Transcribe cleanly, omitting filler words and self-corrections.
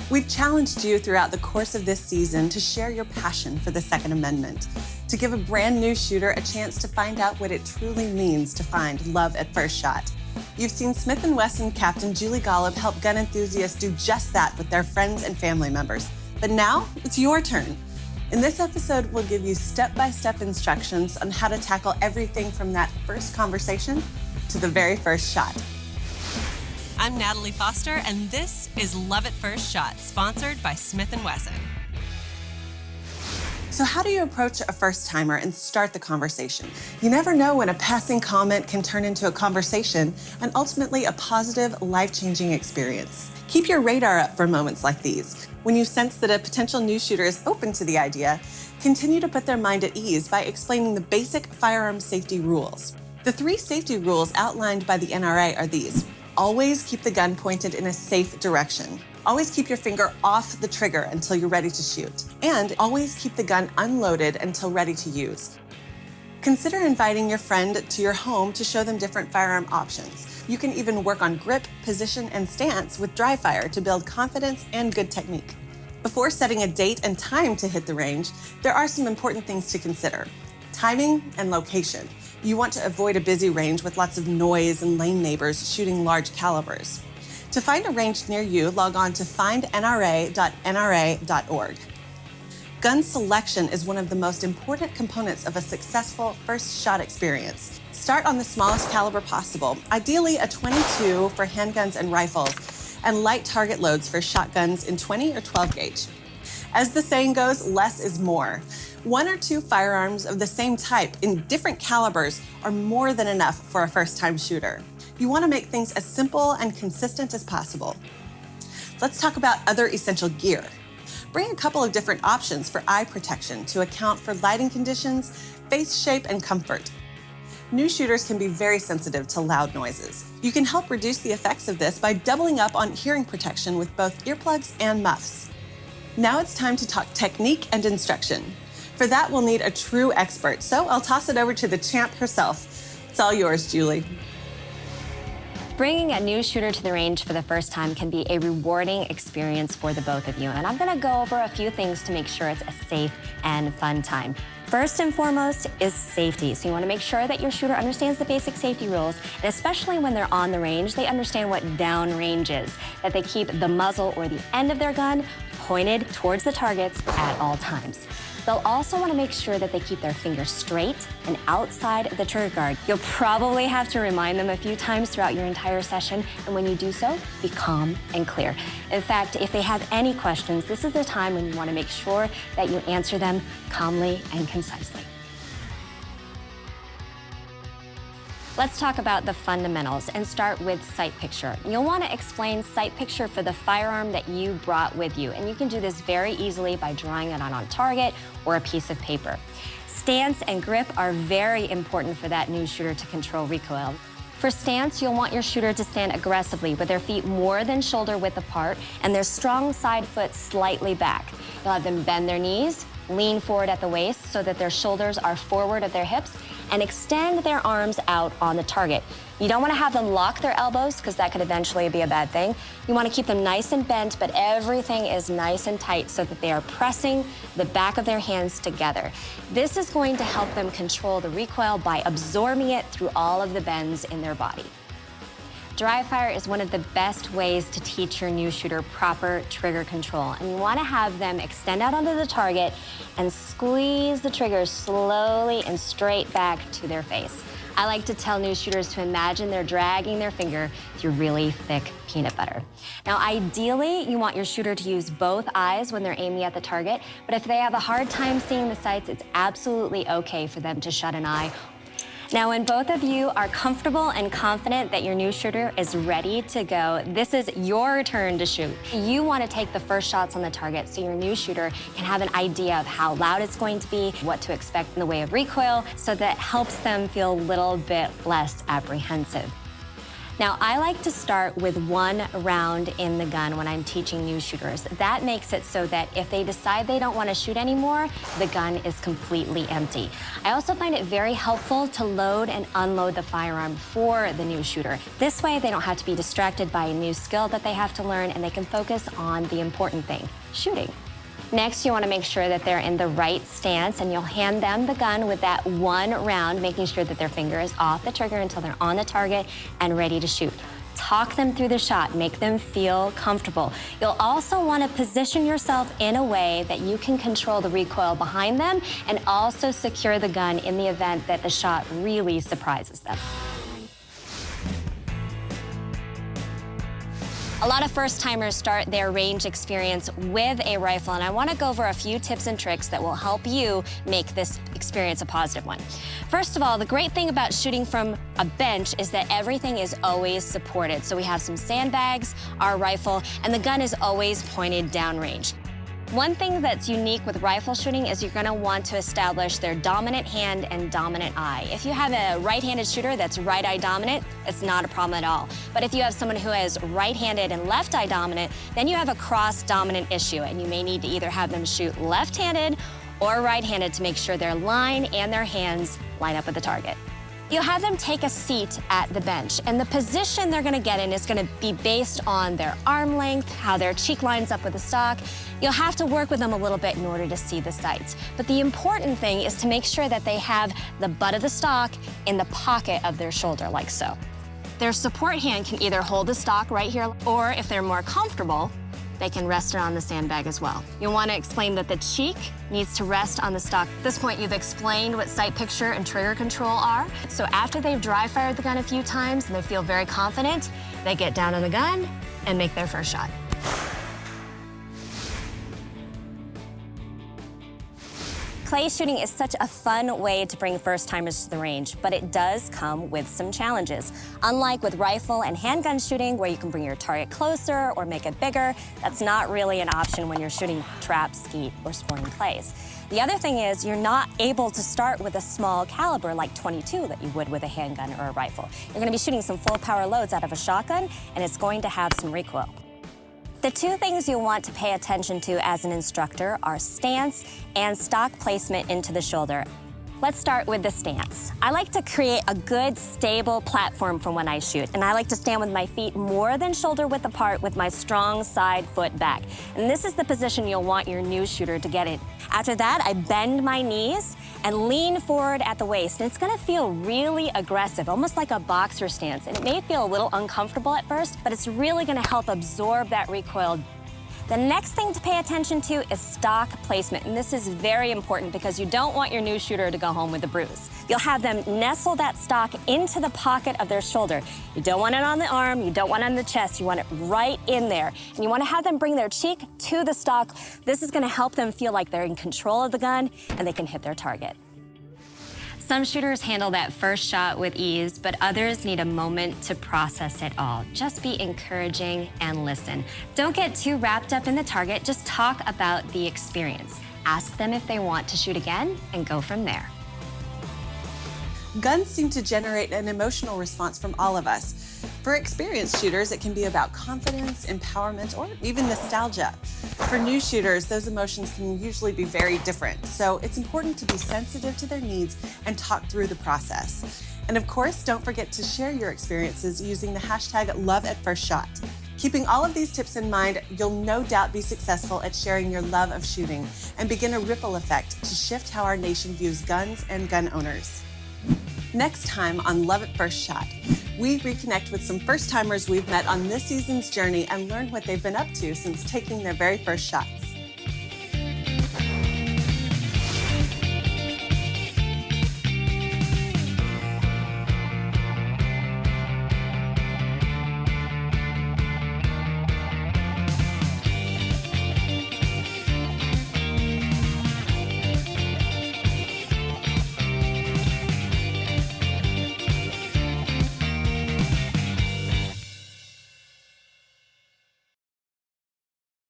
We've challenged you throughout the course of this season to share your passion for the Second Amendment, to give a brand new shooter a chance to find out what it truly means to find love at first shot. You've seen Smith & Wesson Captain Julie Golob help gun enthusiasts do just that with their friends and family members. But now it's your turn. In this episode, we'll give you step-by-step instructions on how to tackle everything from that first conversation to the very first shot. I'm Natalie Foster, and this is Love at First Shot, sponsored by Smith & Wesson. So how do you approach a first-timer and start the conversation? You never know when a passing comment can turn into a conversation and ultimately a positive, life-changing experience. Keep your radar up for moments like these. When you sense that a potential new shooter is open to the idea, continue to put their mind at ease by explaining the basic firearm safety rules. The 3 safety rules outlined by the NRA are these. Always keep the gun pointed in a safe direction. Always keep your finger off the trigger until you're ready to shoot. And always keep the gun unloaded until ready to use. Consider inviting your friend to your home to show them different firearm options. You can even work on grip, position, and stance with dry fire to build confidence and good technique. Before setting a date and time to hit the range, there are some important things to consider. Timing and location. You want to avoid a busy range with lots of noise and lane neighbors shooting large calibers. To find a range near you, log on to findnra.nra.org. Gun selection is one of the most important components of a successful first shot experience. Start on the smallest caliber possible, ideally a .22 for handguns and rifles, and light target loads for shotguns in 20 or 12 gauge. As the saying goes, less is more. 1 or 2 firearms of the same type in different calibers are more than enough for a first-time shooter. You want to make things as simple and consistent as possible. Let's talk about other essential gear. Bring a couple of different options for eye protection to account for lighting conditions, face shape, and comfort. New shooters can be very sensitive to loud noises. You can help reduce the effects of this by doubling up on hearing protection with both earplugs and muffs. Now it's time to talk technique and instruction. For that, we'll need a true expert, so I'll toss it over to the champ herself. It's all yours, Julie. Bringing a new shooter to the range for the first time can be a rewarding experience for the both of you, and I'm gonna go over a few things to make sure it's a safe and fun time. First and foremost is safety. So you wanna make sure that your shooter understands the basic safety rules, and especially when they're on the range, they understand what downrange is, that they keep the muzzle or the end of their gun pointed towards the targets at all times. They'll also want to make sure that they keep their fingers straight and outside the trigger guard. You'll probably have to remind them a few times throughout your entire session, and when you do so, be calm and clear. In fact, if they have any questions, this is the time when you want to make sure that you answer them calmly and concisely. Let's talk about the fundamentals and start with sight picture. You'll want to explain sight picture for the firearm that you brought with you, and you can do this very easily by drawing it on target or a piece of paper. Stance and grip are very important for that new shooter to control recoil. For stance, you'll want your shooter to stand aggressively with their feet more than shoulder width apart and their strong side foot slightly back. You'll have them bend their knees, lean forward at the waist so that their shoulders are forward of their hips, and extend their arms out on the target. You don't want to have them lock their elbows because that could eventually be a bad thing. You want to keep them nice and bent, but everything is nice and tight so that they are pressing the back of their hands together. This is going to help them control the recoil by absorbing it through all of the bends in their body. Dry fire is one of the best ways to teach your new shooter proper trigger control. And you want to have them extend out onto the target and squeeze the trigger slowly and straight back to their face. I like to tell new shooters to imagine they're dragging their finger through really thick peanut butter. Now, ideally, you want your shooter to use both eyes when they're aiming at the target, but if they have a hard time seeing the sights, it's absolutely okay for them to shut an eye. Now, when both of you are comfortable and confident that your new shooter is ready to go, this is your turn to shoot. You want to take the first shots on the target so your new shooter can have an idea of how loud it's going to be, what to expect in the way of recoil, so that helps them feel a little bit less apprehensive. Now, I like to start with 1 round in the gun when I'm teaching new shooters. That makes it so that if they decide they don't want to shoot anymore, the gun is completely empty. I also find it very helpful to load and unload the firearm for the new shooter. This way, they don't have to be distracted by a new skill that they have to learn, and they can focus on the important thing, shooting. Next, you want to make sure that they're in the right stance, and you'll hand them the gun with that 1 round, making sure that their finger is off the trigger until they're on the target and ready to shoot. Talk them through the shot, make them feel comfortable. You'll also want to position yourself in a way that you can control the recoil behind them and also secure the gun in the event that the shot really surprises them. A lot of first-timers start their range experience with a rifle, and I want to go over a few tips and tricks that will help you make this experience a positive one. First of all, the great thing about shooting from a bench is that everything is always supported. So we have some sandbags, our rifle, and the gun is always pointed downrange. One thing that's unique with rifle shooting is you're going to want to establish their dominant hand and dominant eye. If you have a right-handed shooter that's right eye dominant, it's not a problem at all. But if you have someone who is right-handed and left eye dominant, then you have a cross-dominant issue, and you may need to either have them shoot left-handed or right-handed to make sure their line and their hands line up with the target. You'll have them take a seat at the bench, and the position they're gonna get in is gonna be based on their arm length, how their cheek lines up with the stock. You'll have to work with them a little bit in order to see the sights. But the important thing is to make sure that they have the butt of the stock in the pocket of their shoulder, like so. Their support hand can either hold the stock right here, or if they're more comfortable, they can rest it on the sandbag as well. You'll want to explain that the cheek needs to rest on the stock. At this point, you've explained what sight picture and trigger control are. So after they've dry fired the gun a few times and they feel very confident, they get down on the gun and make their first shot. Clay shooting is such a fun way to bring first-timers to the range, but it does come with some challenges. Unlike with rifle and handgun shooting, where you can bring your target closer or make it bigger, that's not really an option when you're shooting trap, skeet, or sporting clays. The other thing is you're not able to start with a small caliber like .22 that you would with a handgun or a rifle. You're going to be shooting some full power loads out of a shotgun, and it's going to have some recoil. The 2 things you'll want to pay attention to as an instructor are stance and stock placement into the shoulder. Let's start with the stance. I like to create a good, stable platform for when I shoot, and I like to stand with my feet more than shoulder width apart with my strong side foot back. And this is the position you'll want your new shooter to get in. After that, I bend my knees and lean forward at the waist, and it's gonna feel really aggressive, almost like a boxer stance. And it may feel a little uncomfortable at first, but it's really gonna help absorb that recoil. The next thing to pay attention to is stock placement, and this is very important because you don't want your new shooter to go home with a bruise. You'll have them nestle that stock into the pocket of their shoulder. You don't want it on the arm, you don't want it on the chest, you want it right in there. And you want to have them bring their cheek to the stock. This is going to help them feel like they're in control of the gun and they can hit their target. Some shooters handle that first shot with ease, but others need a moment to process it all. Just be encouraging and listen. Don't get too wrapped up in the target, just talk about the experience. Ask them if they want to shoot again and go from there. Guns seem to generate an emotional response from all of us. For experienced shooters, it can be about confidence, empowerment, or even nostalgia. For new shooters, those emotions can usually be very different, so it's important to be sensitive to their needs and talk through the process. And of course, don't forget to share your experiences using the hashtag #LoveAtFirstShot. Keeping all of these tips in mind, you'll no doubt be successful at sharing your love of shooting and begin a ripple effect to shift how our nation views guns and gun owners. Next time on Love at First Shot, we reconnect with some first-timers we've met on this season's journey and learn what they've been up to since taking their very first shots.